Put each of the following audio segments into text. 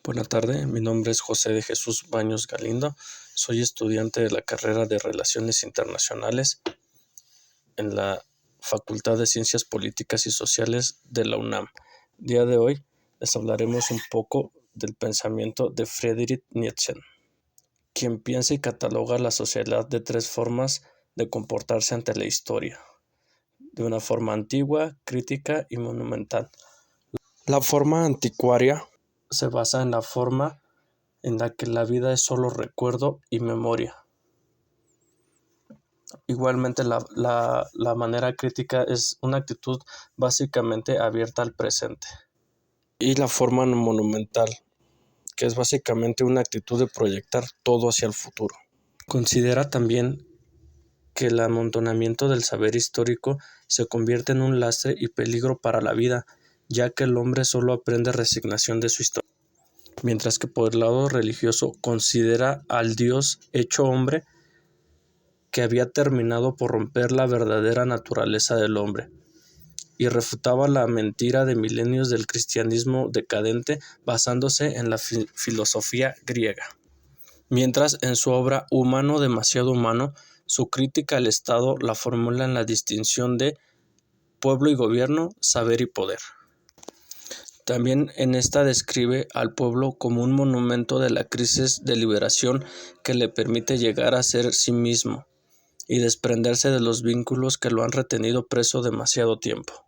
Buenas tardes, mi nombre es José de Jesús Baños Galindo, soy estudiante de la carrera de Relaciones Internacionales en la Facultad de Ciencias Políticas y Sociales de la UNAM. Día de hoy les hablaremos un poco del pensamiento de Friedrich Nietzsche, quien piensa y cataloga la sociedad de tres formas de comportarse ante la historia, de una forma antigua, crítica y monumental. La forma anticuaria se basa en la forma en la que la vida es solo recuerdo y memoria. Igualmente, la manera crítica es una actitud básicamente abierta al presente. Y la forma monumental, que es básicamente una actitud de proyectar todo hacia el futuro. Considera también que el amontonamiento del saber histórico se convierte en un lastre y peligro para la vida, ya que el hombre solo aprende resignación de su historia. Mientras que por el lado religioso considera al Dios hecho hombre que había terminado por romper la verdadera naturaleza del hombre, y refutaba la mentira de milenios del cristianismo decadente basándose en la filosofía griega. Mientras en su obra Humano demasiado humano, su crítica al Estado la formula en la distinción de pueblo y gobierno, saber y poder. También en esta describe al pueblo como un monumento de la crisis de liberación que le permite llegar a ser sí mismo y desprenderse de los vínculos que lo han retenido preso demasiado tiempo.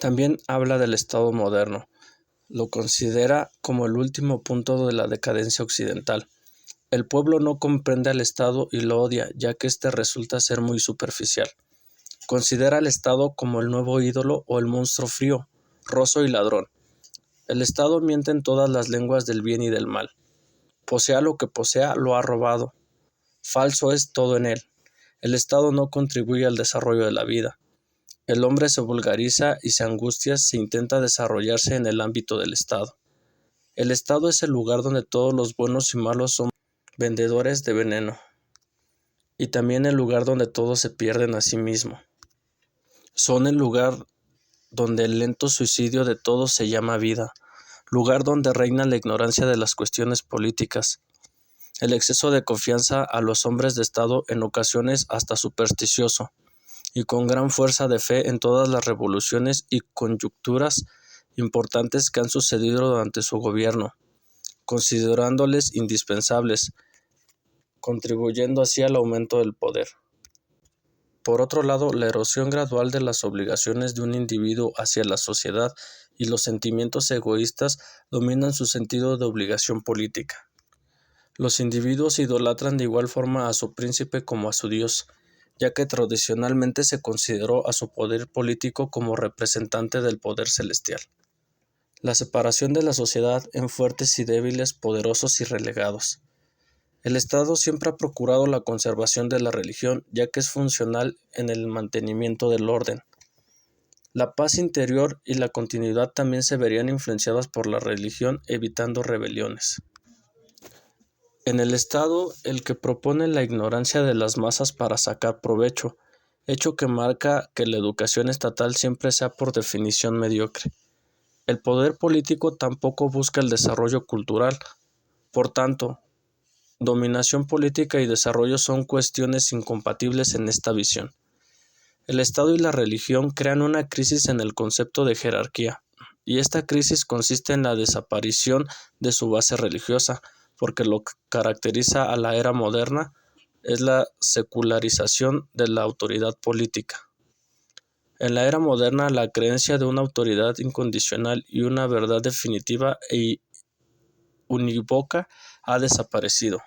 También habla del Estado moderno. Lo considera como el último punto de la decadencia occidental. El pueblo no comprende al Estado y lo odia, ya que éste resulta ser muy superficial. Considera al Estado como el nuevo ídolo o el monstruo frío, roso y ladrón. El Estado miente en todas las lenguas del bien y del mal. Posea lo que posea, lo ha robado. Falso es todo en él. El Estado no contribuye al desarrollo de la vida. El hombre se vulgariza y se angustia si intenta desarrollarse en el ámbito del Estado. El Estado es el lugar donde todos los buenos y malos son vendedores de veneno, y también el lugar donde todos se pierden a sí mismo. Son el lugar donde el lento suicidio de todos se llama vida, lugar donde reina la ignorancia de las cuestiones políticas, el exceso de confianza a los hombres de Estado en ocasiones hasta supersticioso, y con gran fuerza de fe en todas las revoluciones y coyunturas importantes que han sucedido durante su gobierno, considerándoles indispensables, contribuyendo así al aumento del poder. Por otro lado, la erosión gradual de las obligaciones de un individuo hacia la sociedad y los sentimientos egoístas dominan su sentido de obligación política. Los individuos idolatran de igual forma a su príncipe como a su Dios, ya que tradicionalmente se consideró a su poder político como representante del poder celestial. La separación de la sociedad en fuertes y débiles, poderosos y relegados. El Estado siempre ha procurado la conservación de la religión, ya que es funcional en el mantenimiento del orden. La paz interior y la continuidad también se verían influenciadas por la religión, evitando rebeliones. En el Estado, el que propone la ignorancia de las masas para sacar provecho, hecho que marca que la educación estatal siempre sea por definición mediocre. El poder político tampoco busca el desarrollo cultural. Por tanto, dominación política y desarrollo son cuestiones incompatibles en esta visión. El Estado y la religión crean una crisis en el concepto de jerarquía, y esta crisis consiste en la desaparición de su base religiosa, porque lo que caracteriza a la era moderna es la secularización de la autoridad política. En la era moderna, la creencia de una autoridad incondicional y una verdad definitiva e unívoca ha desaparecido.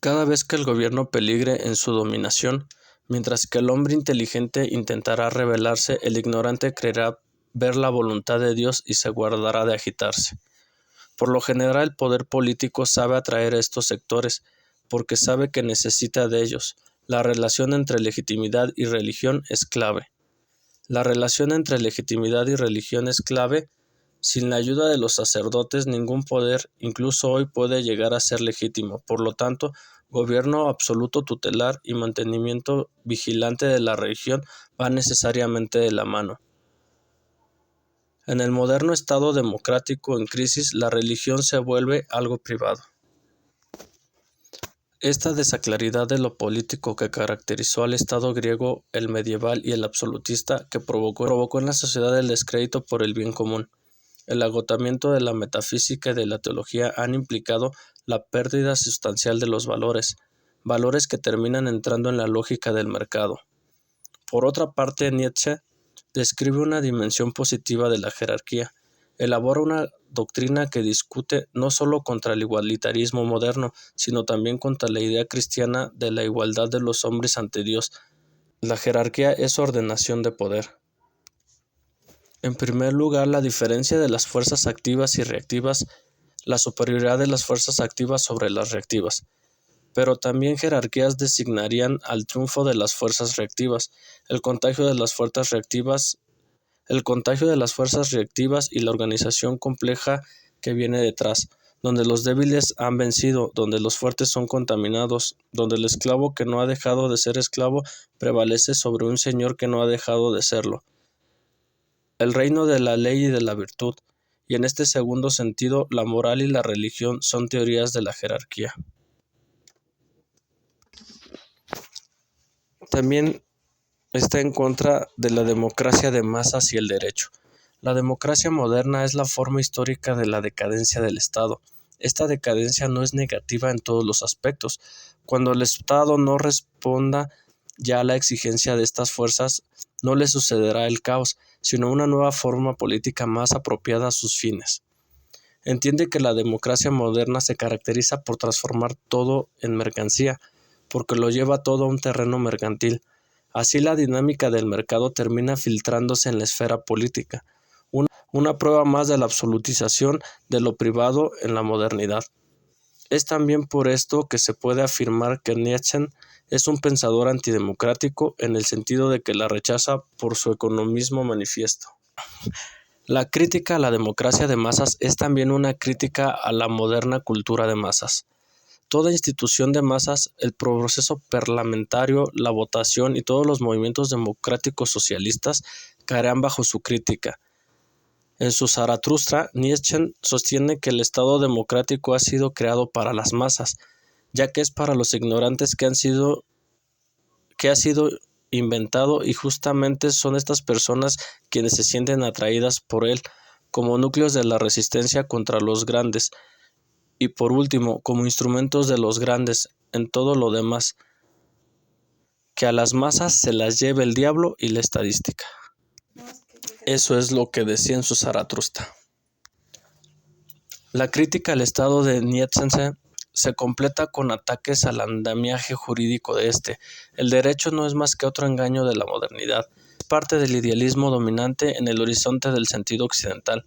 Cada vez que el gobierno peligre en su dominación, mientras que el hombre inteligente intentará rebelarse, el ignorante creerá ver la voluntad de Dios y se guardará de agitarse. Por lo general, el poder político sabe atraer a estos sectores, porque sabe que necesita de ellos. La relación entre legitimidad y religión es clave. La relación entre legitimidad y religión es clave. Sin la ayuda de los sacerdotes, ningún poder, incluso hoy, puede llegar a ser legítimo. Por lo tanto, gobierno absoluto tutelar y mantenimiento vigilante de la religión van necesariamente de la mano. En el moderno Estado democrático en crisis, la religión se vuelve algo privado. Esta desaclaridad de lo político que caracterizó al Estado griego, el medieval y el absolutista, que provocó en la sociedad el descrédito por el bien común, el agotamiento de la metafísica y de la teología han implicado la pérdida sustancial de los valores que terminan entrando en la lógica del mercado. Por otra parte, Nietzsche describe una dimensión positiva de la jerarquía, elabora una doctrina que discute no solo contra el igualitarismo moderno, sino también contra la idea cristiana de la igualdad de los hombres ante Dios. La jerarquía es ordenación de poder. En primer lugar, la diferencia de las fuerzas activas y reactivas, la superioridad de las fuerzas activas sobre las reactivas. Pero también jerarquías designarían al triunfo de las fuerzas reactivas, el contagio de las fuerzas reactivas y la organización compleja que viene detrás, donde los débiles han vencido, donde los fuertes son contaminados, donde el esclavo que no ha dejado de ser esclavo prevalece sobre un señor que no ha dejado de serlo. El reino de la ley y de la virtud, y en este segundo sentido, la moral y la religión son teorías de la jerarquía. También está en contra de la democracia de masas y el derecho. La democracia moderna es la forma histórica de la decadencia del Estado. Esta decadencia no es negativa en todos los aspectos. Cuando el Estado no responda ya a la exigencia de estas fuerzas, no le sucederá el caos, sino una nueva forma política más apropiada a sus fines. Entiende que la democracia moderna se caracteriza por transformar todo en mercancía, porque lo lleva todo a un terreno mercantil. Así la dinámica del mercado termina filtrándose en la esfera política, una prueba más de la absolutización de lo privado en la modernidad. Es también por esto que se puede afirmar que Nietzsche es un pensador antidemocrático en el sentido de que la rechaza por su economismo manifiesto. La crítica a la democracia de masas es también una crítica a la moderna cultura de masas. Toda institución de masas, el proceso parlamentario, la votación y todos los movimientos democráticos socialistas caerán bajo su crítica. En su Zaratustra, Nietzsche sostiene que el Estado democrático ha sido creado para las masas, ya que es para los ignorantes que ha sido inventado, y justamente son estas personas quienes se sienten atraídas por él como núcleos de la resistencia contra los grandes y por último como instrumentos de los grandes en todo lo demás, que a las masas se las lleve el diablo y la estadística. Eso es lo que decía en su Zaratustra. La crítica al Estado de Nietzsche se completa con ataques al andamiaje jurídico de este. El derecho no es más que otro engaño de la modernidad. Es parte del idealismo dominante en el horizonte del sentido occidental.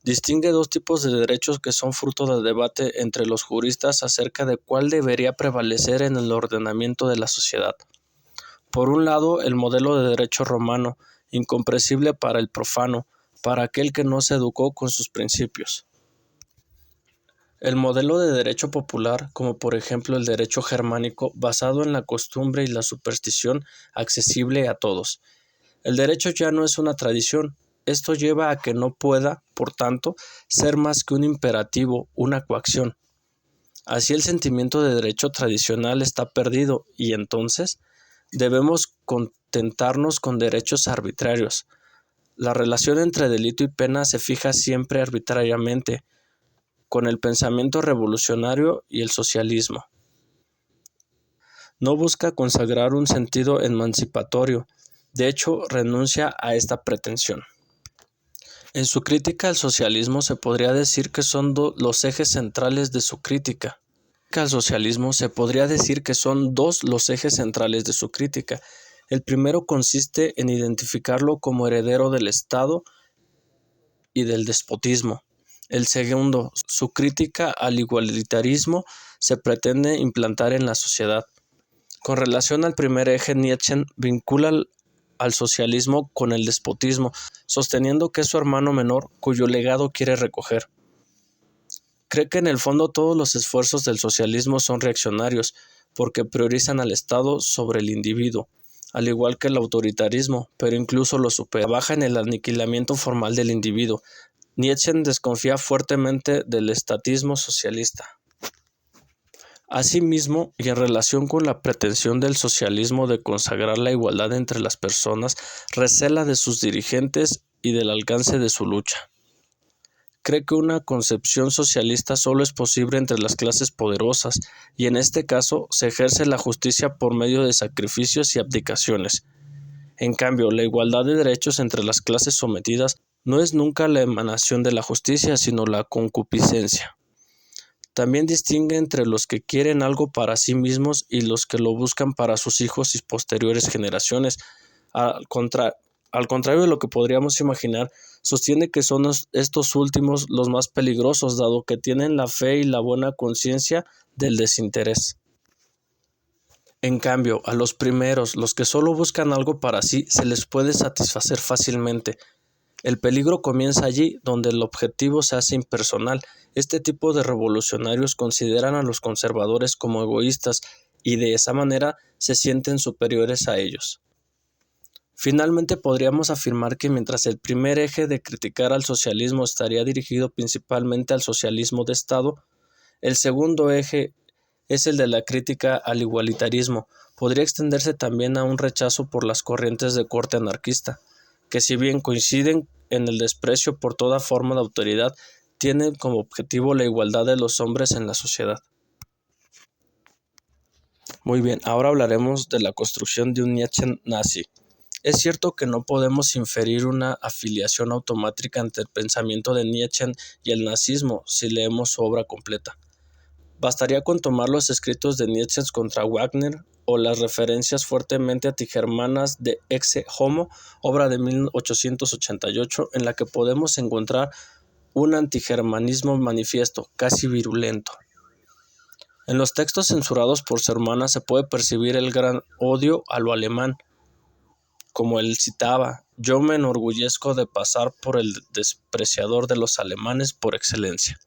Distingue dos tipos de derechos que son fruto del debate entre los juristas acerca de cuál debería prevalecer en el ordenamiento de la sociedad. Por un lado, el modelo de derecho romano, incomprensible para el profano, para aquel que no se educó con sus principios. El modelo de derecho popular, como por ejemplo el derecho germánico, basado en la costumbre y la superstición, accesible a todos. El derecho ya no es una tradición. Esto lleva a que no pueda, por tanto, ser más que un imperativo, una coacción. Así el sentimiento de derecho tradicional está perdido y entonces debemos contentarnos con derechos arbitrarios. La relación entre delito y pena se fija siempre arbitrariamente, con el pensamiento revolucionario y el socialismo. No busca consagrar un sentido emancipatorio, de hecho renuncia a esta pretensión. En su crítica al socialismo se podría decir que son los ejes centrales de su crítica. Al socialismo se podría decir que son dos los ejes centrales de su crítica. El primero consiste en identificarlo como heredero del Estado y del despotismo. El segundo, su crítica al igualitarismo, se pretende implantar en la sociedad. Con relación al primer eje, Nietzsche vincula al socialismo con el despotismo, sosteniendo que es su hermano menor cuyo legado quiere recoger. Cree que en el fondo todos los esfuerzos del socialismo son reaccionarios, porque priorizan al Estado sobre el individuo. al igual que el autoritarismo, pero incluso lo supera. Trabaja en el aniquilamiento formal del individuo. Nietzsche desconfía fuertemente del estatismo socialista. Asimismo, y en relación con la pretensión del socialismo de consagrar la igualdad entre las personas, recela de sus dirigentes y del alcance de su lucha. Cree que una concepción socialista solo es posible entre las clases poderosas, y en este caso se ejerce la justicia por medio de sacrificios y abdicaciones. En cambio, la igualdad de derechos entre las clases sometidas no es nunca la emanación de la justicia, sino la concupiscencia. También distingue entre los que quieren algo para sí mismos y los que lo buscan para sus hijos y posteriores generaciones. Al contrario de lo que podríamos imaginar, sostiene que son estos últimos los más peligrosos, dado que tienen la fe y la buena conciencia del desinterés. En cambio, a los primeros, los que solo buscan algo para sí, se les puede satisfacer fácilmente. El peligro comienza allí, donde el objetivo se hace impersonal. Este tipo de revolucionarios consideran a los conservadores como egoístas y de esa manera se sienten superiores a ellos. Finalmente, podríamos afirmar que mientras el primer eje de criticar al socialismo estaría dirigido principalmente al socialismo de Estado, el segundo eje es el de la crítica al igualitarismo. Podría extenderse también a un rechazo por las corrientes de corte anarquista, que si bien coinciden en el desprecio por toda forma de autoridad, tienen como objetivo la igualdad de los hombres en la sociedad. Muy bien, ahora hablaremos de la construcción de un Nietzsche nazi. Es cierto que no podemos inferir una afiliación automática entre el pensamiento de Nietzsche y el nazismo si leemos su obra completa. Bastaría con tomar los escritos de Nietzsche contra Wagner o las referencias fuertemente antigermanas de Ecce Homo, obra de 1888, en la que podemos encontrar un antigermanismo manifiesto, casi virulento. En los textos censurados por su hermana se puede percibir el gran odio a lo alemán. Como él citaba, yo me enorgullezco de pasar por el despreciador de los alemanes por excelencia.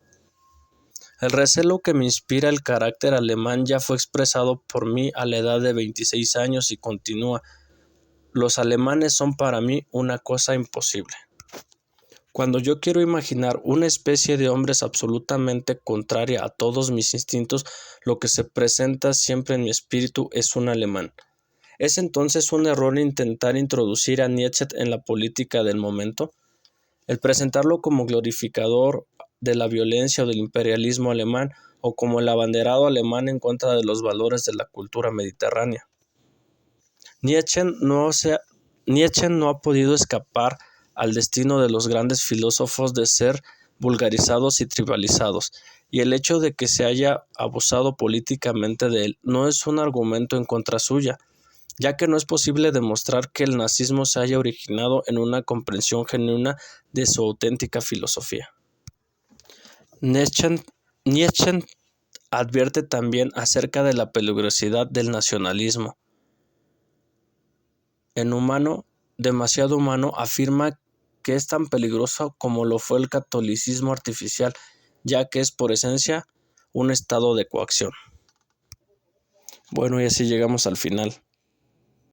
El recelo que me inspira el carácter alemán ya fue expresado por mí a la edad de 26 años y continúa. Los alemanes son para mí una cosa imposible. Cuando yo quiero imaginar una especie de hombres absolutamente contraria a todos mis instintos, lo que se presenta siempre en mi espíritu es un alemán. ¿Es entonces un error intentar introducir a Nietzsche en la política del momento? El presentarlo como glorificador de la violencia o del imperialismo alemán, o como el abanderado alemán en contra de los valores de la cultura mediterránea. Nietzsche no ha podido escapar al destino de los grandes filósofos de ser vulgarizados y tribalizados, y el hecho de que se haya abusado políticamente de él no es un argumento en contra suya, ya que no es posible demostrar que el nazismo se haya originado en una comprensión genuina de su auténtica filosofía. Nietzsche advierte también acerca de la peligrosidad del nacionalismo. En Humano, demasiado humano, afirma que es tan peligroso como lo fue el catolicismo artificial, ya que es por esencia un estado de coacción. Bueno, y así llegamos al final.